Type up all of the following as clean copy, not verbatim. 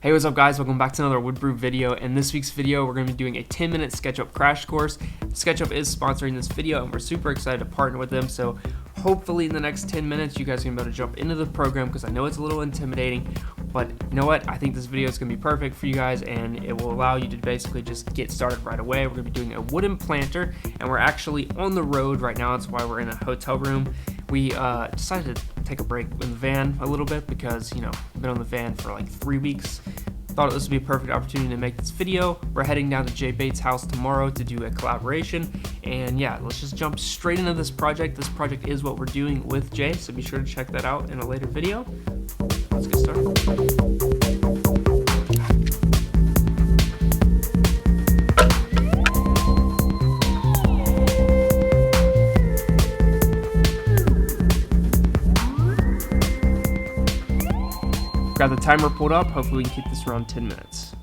Hey, what's up guys? Welcome back to another Woodbrew video. In this week's video, we're going to be doing a 10-minute SketchUp crash course. SketchUp is sponsoring this video and we're super excited to partner with them. So hopefully in the next 10 minutes, you guys are going to be able to jump into the program because I know it's a little intimidating, but you know what? I think this video is going to be perfect for you guys and it will allow you to basically just get started right away. We're going to be doing a wooden planter and we're actually on the road right now. That's why we're in a hotel room. We decided to take a break in the van a little bit because, you know, I've been on the van for like 3 weeks. Thought this would be a perfect opportunity to make this video. We're heading down to Jay Bates' house tomorrow to do a collaboration. And yeah, let's just jump straight into this project. This project is what we're doing with Jay, so be sure to check that out in a later video. Let's get started. Got the timer pulled up. Hopefully we can keep this around 10 minutes.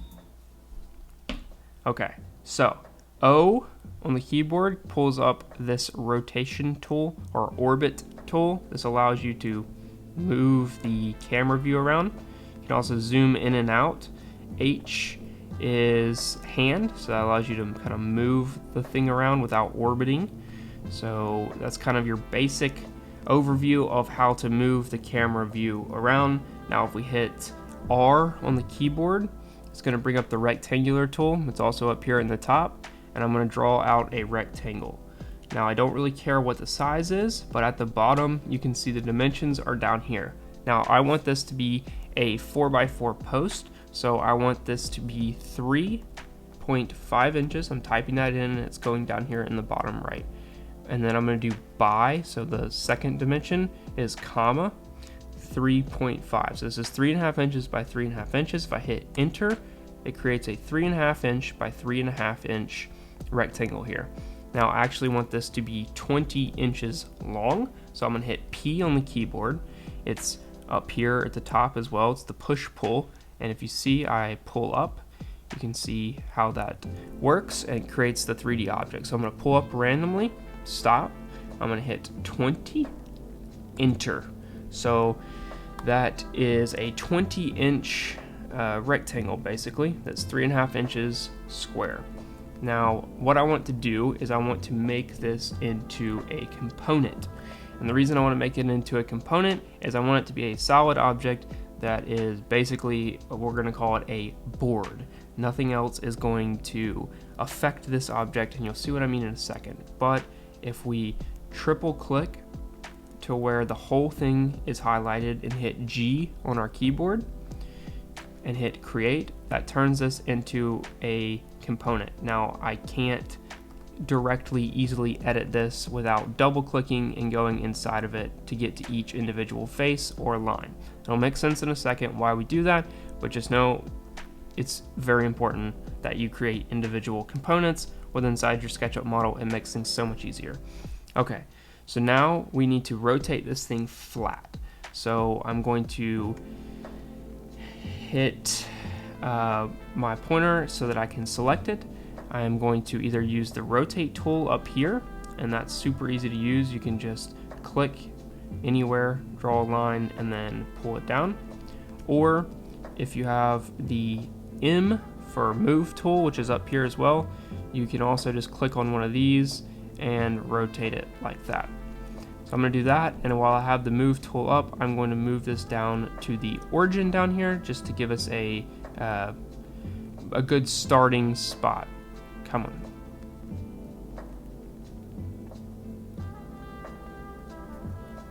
Okay, so O on the keyboard pulls up this rotation tool or orbit tool. This allows you to move the camera view around. You can also zoom in and out. H is hand, so that allows you to kind of move the thing around without orbiting. So that's kind of your basic overview of how to move the camera view around. Now if we hit R on the keyboard, it's going to bring up the rectangular tool. It's also up here in the top, and I'm going to draw out a rectangle. Now I don't really care what the size is, but at the bottom you can see the dimensions are down here. Now I want this to be a 4x4 post, so I want this to be 3.5 inches. I'm typing that in and it's going down here in the bottom right. And then I'm going to do by, so the second dimension is comma 3.5. So this is 3.5 inches by 3.5 inches. If I hit enter, it creates a 3.5 inch by 3.5 inch rectangle here. Now I actually want this to be 20 inches long, so I'm going to hit P on the keyboard. It's up here at the top as well. It's the push pull, and if you see I pull up, you can see how that works and it creates the 3D object. So I'm going to pull up randomly, stop, I'm going to hit 20, enter. So that is a 20-inch rectangle basically. That's 3.5 inches square. Now what I want to do is I want to make this into a component. And the reason I want to make it into a component is I want it to be a solid object that is basically, we're going to call it a board. Nothing else is going to affect this object, and you'll see what I mean in a second. But if we triple click to where the whole thing is highlighted and hit G on our keyboard and hit create, that turns this into a component. Now I can't directly easily edit this without double clicking and going inside of it to get to each individual face or line. It'll make sense in a second why we do that, but just know it's very important that you create individual components with inside your SketchUp model. It makes things so much easier. Okay, so now we need to rotate this thing flat. So I'm going to hit my pointer so that I can select it. I am going to either use the rotate tool up here, and that's super easy to use. You can just click anywhere, draw a line, and then pull it down. Or if you have the M for move tool, which is up here as well, you can also just click on one of these and rotate it like that. So I'm going to do that, and while I have the move tool up, I'm going to move this down to the origin down here just to give us a good starting spot. Come on.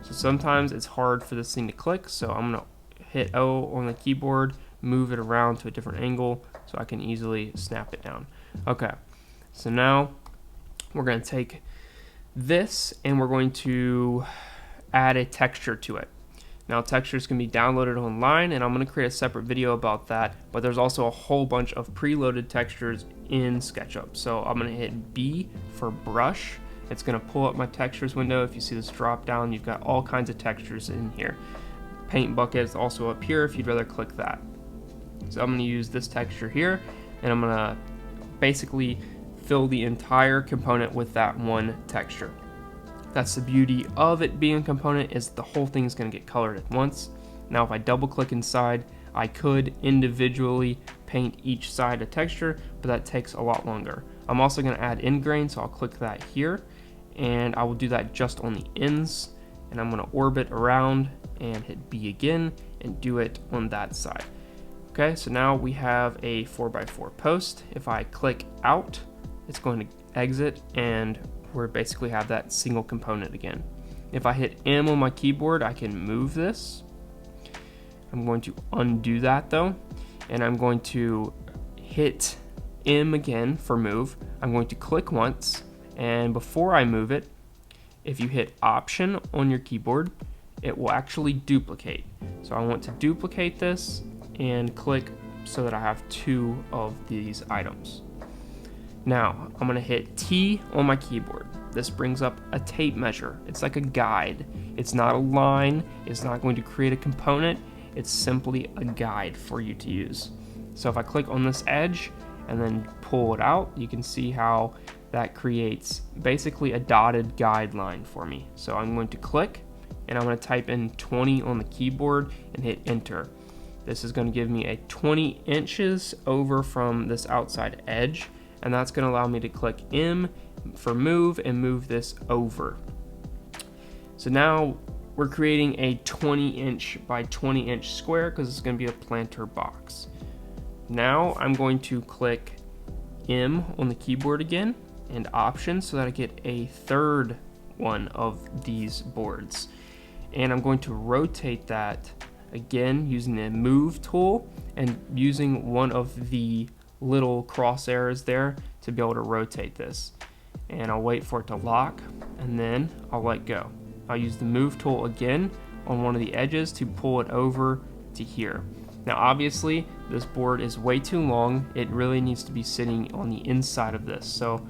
So sometimes it's hard for this thing to click, so I'm going to hit O on the keyboard, move it around to a different angle so I can easily snap it down. Okay, so now we're going to take this and we're going to add a texture to it. Now textures can be downloaded online, and I'm going to create a separate video about that, but there's also a whole bunch of preloaded textures in SketchUp. So I'm going to hit B for brush. It's going to pull up my textures window. If you see this drop down, you've got all kinds of textures in here. Paint bucket is also up here if you'd rather click that. So I'm going to use this texture here, and I'm going to basically fill the entire component with that one texture. That's the beauty of it being a component, is the whole thing is going to get colored at once. Now if I double click inside, I could individually paint each side a texture, but that takes a lot longer. I'm also going to add end grain, so I'll click that here, and I will do that just on the ends, and I'm going to orbit around and hit B again and do it on that side. Okay, so now we have a 4x4 post. If I click out, it's going to exit, and we basically have that single component again. If I hit M on my keyboard, I can move this. I'm going to undo that though, and I'm going to hit M again for move. I'm going to click once, and before I move it, if you hit Option on your keyboard, it will actually duplicate. So I want to duplicate this and click so that I have 2 of these items. Now I'm going to hit T on my keyboard. This brings up a tape measure. It's like a guide. It's not a line. It's not going to create a component. It's simply a guide for you to use. So if I click on this edge and then pull it out, you can see how that creates basically a dotted guideline for me. So I'm going to click, and I'm going to type in 20 on the keyboard and hit enter. This is going to give me a 20 inches over from this outside edge, and that's going to allow me to click M for move and move this over. So now we're creating a 20 inch by 20 inch square because it's going to be a planter box. Now I'm going to click M on the keyboard again and Option so that I get a third one of these boards. And I'm going to rotate that again using the move tool and using one of the little crosshairs there to be able to rotate this. And I'll wait for it to lock, and then I'll let go. I'll use the move tool again on one of the edges to pull it over to here. Now obviously this board is way too long. It really needs to be sitting on the inside of this. So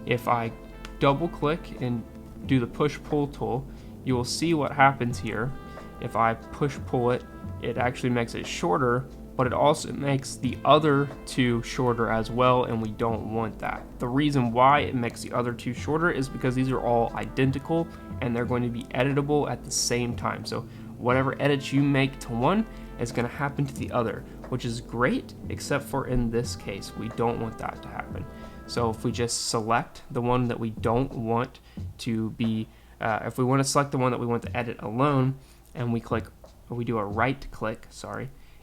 if I double click and do the push pull tool, you will see what happens here. If I push pull it, it actually makes it shorter, but it also makes the other 2 shorter as well, and we don't want that. The reason why it makes the other 2 shorter is because these are all identical and they're going to be editable at the same time. So whatever edits you make to one is going to happen to the other, which is great, except for in this case, we don't want that to happen. So if we just select the one that we don't want to be, if we want to select the one that we want to edit alone, and we click, or we do a right click,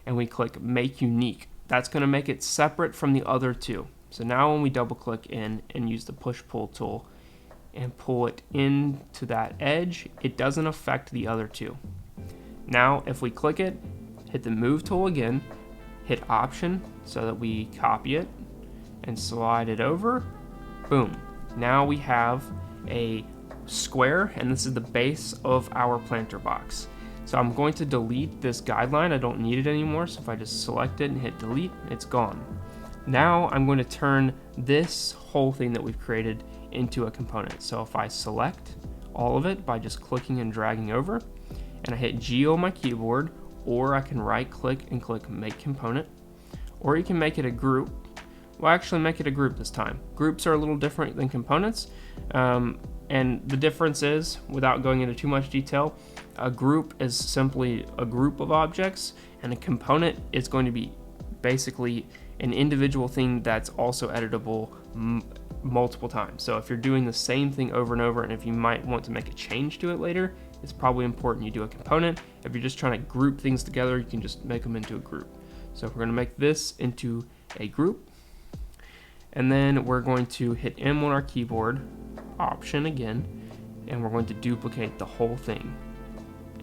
and we click Make Unique, that's going to make it separate from the other 2. So now when we double click in and use the push pull tool and pull it into that edge, it doesn't affect the other 2. Now if we click it, hit the move tool again, hit Option so that we copy it and slide it over, boom. Now we have a square, and this is the base of our planter box. So I'm going to delete this guideline. I don't need it anymore. So if I just select it and hit delete, it's gone. Now I'm going to turn this whole thing that we've created into a component. So if I select all of it by just clicking and dragging over, and I hit G on my keyboard, or I can right click and click Make Component, or you can make it a group. We'll actually make it a group this time. Groups are a little different than components. And the difference is, without going into too much detail, a group is simply a group of objects, and a component is going to be basically an individual thing that's also editable multiple times. So if you're doing the same thing over and over, and if you might want to make a change to it later, it's probably important you do a component. If you're just trying to group things together, you can just make them into a group. So we're going to make this into a group, and then we're going to hit M on our keyboard, Option again, and we're going to duplicate the whole thing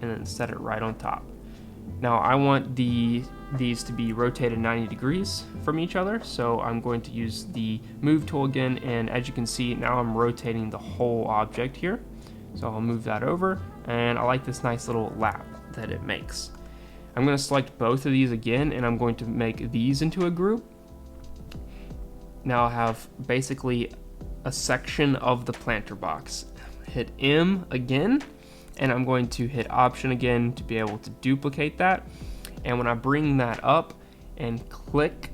and then set it right on top. Now I want these to be rotated 90 degrees from each other, so I'm going to use the move tool again, and as you can see, now I'm rotating the whole object here. So I'll move that over, and I like this nice little lap that it makes. I'm going to select both of these again, and I'm going to make these into a group. Now I'll have basically a section of the planter box. Hit M again, and I'm going to hit Option again to be able to duplicate that. And when I bring that up and click,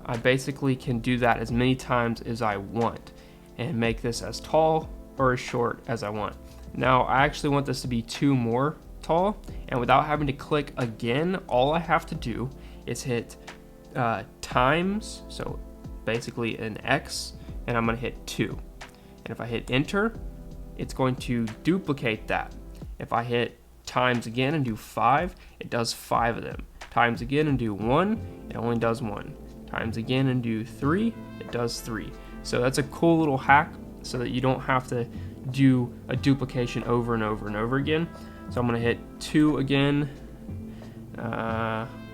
I basically can do that as many times as I want and make this as tall or as short as I want. Now I actually want this to be 2 more tall, and without having to click again, all I have to do is hit times, so basically an X, and I'm going to hit 2. And if I hit enter, it's going to duplicate that. If I hit times again and do 5, it does 5 of them. Times again and do 1, it only does 1. Times again and do 3, it does 3. So that's a cool little hack so that you don't have to do a duplication over and over and over again. So I'm going to hit 2 again.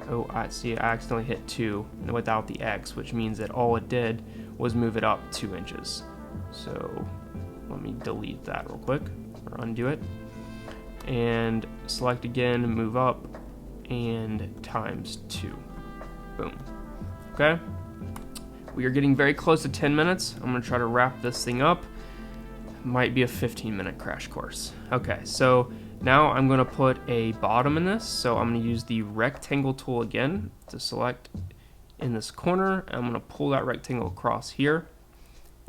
Oh, I see, I accidentally hit 2 without the X, which means that all it did was move it up 2 inches. So let me delete that real quick, or undo it. And select again, move up, and times 2. Boom. Okay? We are getting very close to 10 minutes. I'm going to try to wrap this thing up. Might be a 15-minute crash course. Okay, so now I'm going to put a bottom in this. So I'm going to use the rectangle tool again to select in this corner. I'm going to pull that rectangle across here.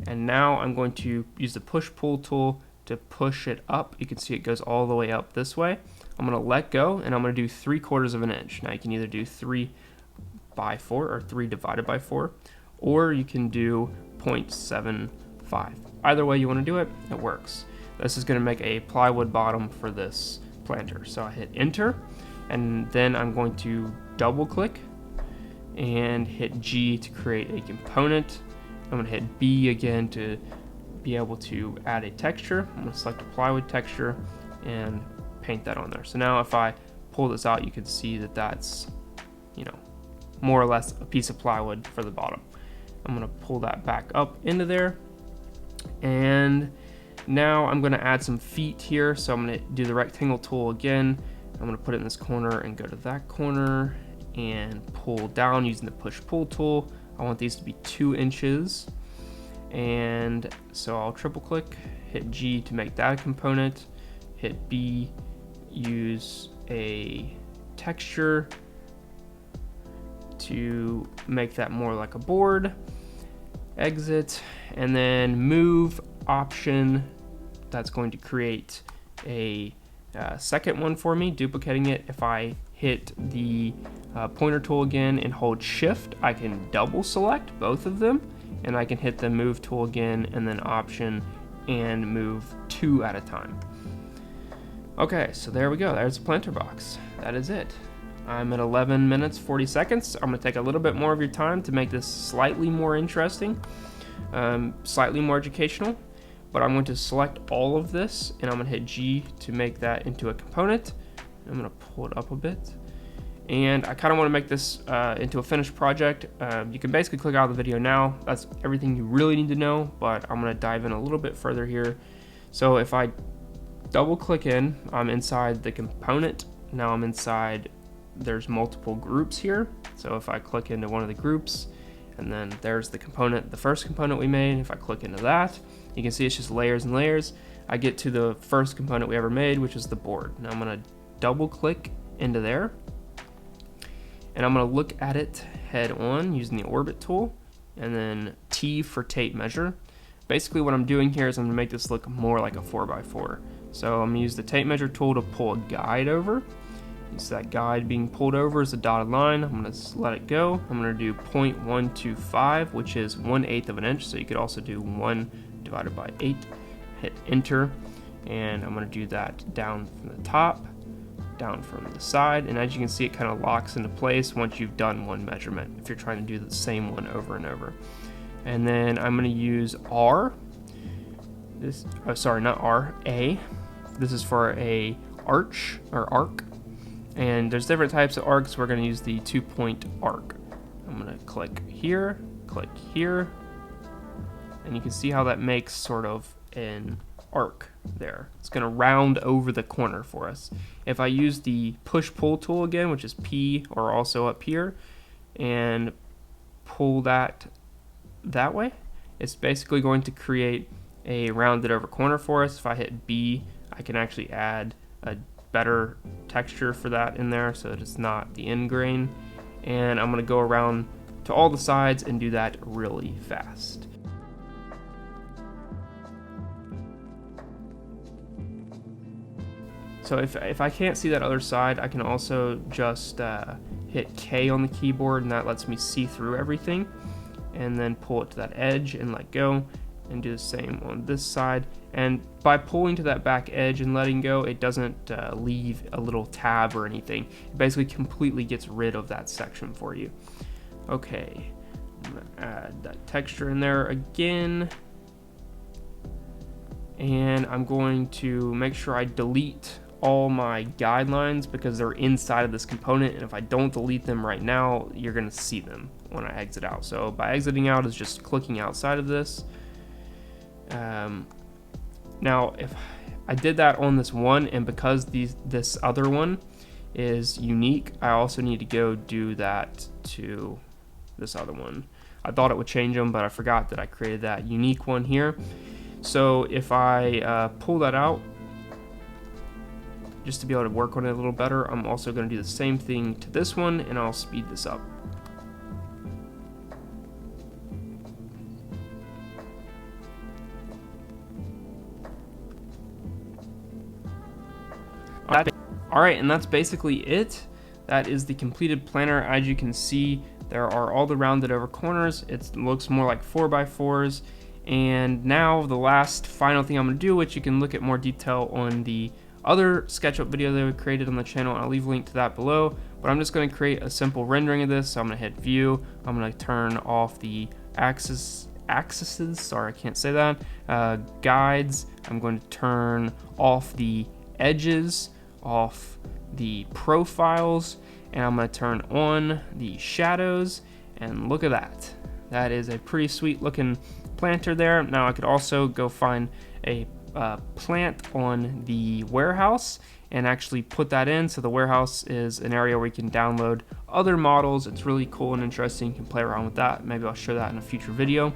And now I'm going to use the push-pull tool to push it up. You can see it goes all the way up this way. I'm going to let go, and I'm going to do 3/4 of an inch. Now you can either do 3 by 4 or 3 divided by 4, or you can do 0.75. Either way you want to do it, it works. This is going to make a plywood bottom for this planter. So I hit enter, and then I'm going to double click and hit G to create a component. I'm going to hit B again to be able to add a texture. I'm going to select a plywood texture and paint that on there. So now if I pull this out, you can see that that's, you know, more or less a piece of plywood for the bottom. I'm going to pull that back up into there. And now I'm going to add some feet here. So I'm going to do the rectangle tool again. I'm going to put it in this corner and go to that corner and pull down using the push-pull tool. I want these to be 2 inches. And so I'll triple click, hit G to make that a component, hit B, use a texture to make that more like a board, exit, and then move option. That's going to create a second one for me, duplicating it. If I hit the pointer tool again and hold shift, I can double select both of them, and I can hit the move tool again and then option and move 2 at a time. Okay, so there we go. There's the planter box. That is it. I'm at 11 minutes 40 seconds. I'm going to take a little bit more of your time to make this slightly more interesting, slightly more educational, but I'm going to select all of this and I'm going to hit G to make that into a component. I'm going to pull it up a bit. And I kind of want to make this into a finished project. You can basically click out of the video now. That's everything you really need to know, but I'm going to dive in a little bit further here. So if I double click in, I'm inside the component. Now I'm inside, there's multiple groups here. So if I click into one of the groups, and then there's the component, the first component we made. If I click into that, you can see it's just layers and layers. I get to the first component we ever made, which is the board. Now I'm going to double click into there. And I'm going to look at it head on using the orbit tool, and then T for tape measure. Basically what I'm doing here is I'm going to make this look more like a 4x4. So I'm going to use the tape measure tool to pull a guide over. So that guide being pulled over is a dotted line. I'm going to let it go. I'm going to do 0.125, which is 1/8 of an inch. So you could also do 1 divided by 8. Hit enter, and I'm going to do that down from the top, down from the side, and as you can see, it kind of locks into place once you've done one measurement if you're trying to do the same one over and over. And then I'm going to use R. This, oh sorry, not R, A. This is for a arch or arc, and there's different types of arcs. We're going to use the 2-point arc. I'm going to click here, and you can see how that makes sort of an arc there. It's going to round over the corner for us. If I use the push-pull tool again, which is P, or also up here, and pull that way, it's basically going to create a rounded over corner for us. If I hit B, I can actually add a better texture for that in there so that it's not the end grain. And I'm going to go around to all the sides and do that really fast. So if I can't see that other side, I can also just hit K on the keyboard, and that lets me see through everything, and then pull it to that edge and let go, and do the same on this side. And by pulling to that back edge and letting go, it doesn't leave a little tab or anything. It basically completely gets rid of that section for you. Okay, I'm gonna add that texture in there again, and I'm going to make sure I delete all my guidelines because they're inside of this component, and if I don't delete them right now, you're gonna see them when I exit out. So by exiting out is just clicking outside of this. Now if I did that on this one, and because this other one is unique, I also need to go do that to this other one. I thought it would change them, but I forgot that I created that unique one here. So if I pull that out, just to be able to work on it a little better, I'm also going to do the same thing to this one, and I'll speed this up. Alright, and that's basically it. That is the completed planner. As you can see, there are all the rounded over corners. It looks more like 4x4s. And now the last final thing I'm going to do, which you can look at more detail on the other SketchUp video that we created on the channel, and I'll leave a link to that below. But I'm just going to create a simple rendering of this. So I'm going to hit View. I'm going to turn off the axes, sorry, I can't say that, guides. I'm going to turn off the edges, off the profiles, and I'm going to turn on the shadows, and look at that. That is a pretty sweet looking planter there. Now I could also go find a plant on the warehouse and actually put that in. So the warehouse is an area where you can download other models. It's really cool and interesting. You can play around with that. Maybe I'll share that in a future video.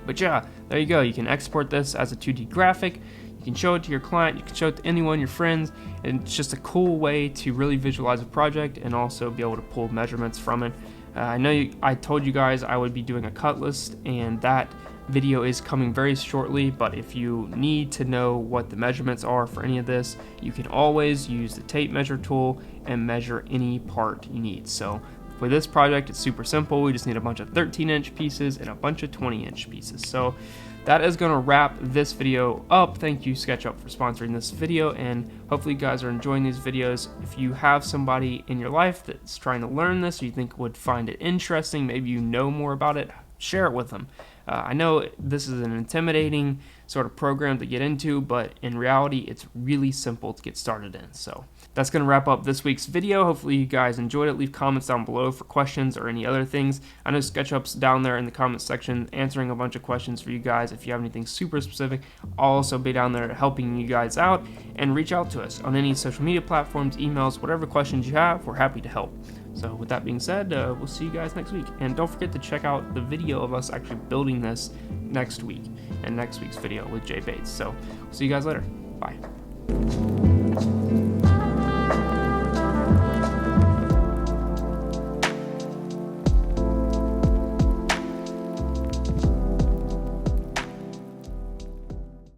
But yeah, there you go. You can export this as a 2D graphic. You can show it to your client, you can show it to anyone, your friends, and it's just a cool way to really visualize a project and also be able to pull measurements from it. I know I told you guys I would be doing a cut list, and that video is coming very shortly, but if you need to know what the measurements are for any of this, you can always use the tape measure tool and measure any part you need. So for this project, it's super simple. We just need a bunch of 13-inch pieces and a bunch of 20-inch pieces. So that is going to wrap this video up. Thank you, SketchUp, for sponsoring this video, and hopefully you guys are enjoying these videos. If you have somebody in your life that's trying to learn this, or you think would find it interesting, maybe you know more about it, share it with them. I know this is an intimidating sort of program to get into, but in reality, it's really simple to get started in. So that's going to wrap up this week's video. Hopefully you guys enjoyed it. Leave comments down below for questions or any other things. I know SketchUp's down there in the comments section answering a bunch of questions for you guys. If you have anything super specific, I'll also be down there helping you guys out, and reach out to us on any social media platforms, emails, whatever questions you have, we're happy to help. So with that being said, we'll see you guys next week. And don't forget to check out the video of us actually building this next week, and next week's video with Jay Bates. So we'll see you guys later. Bye.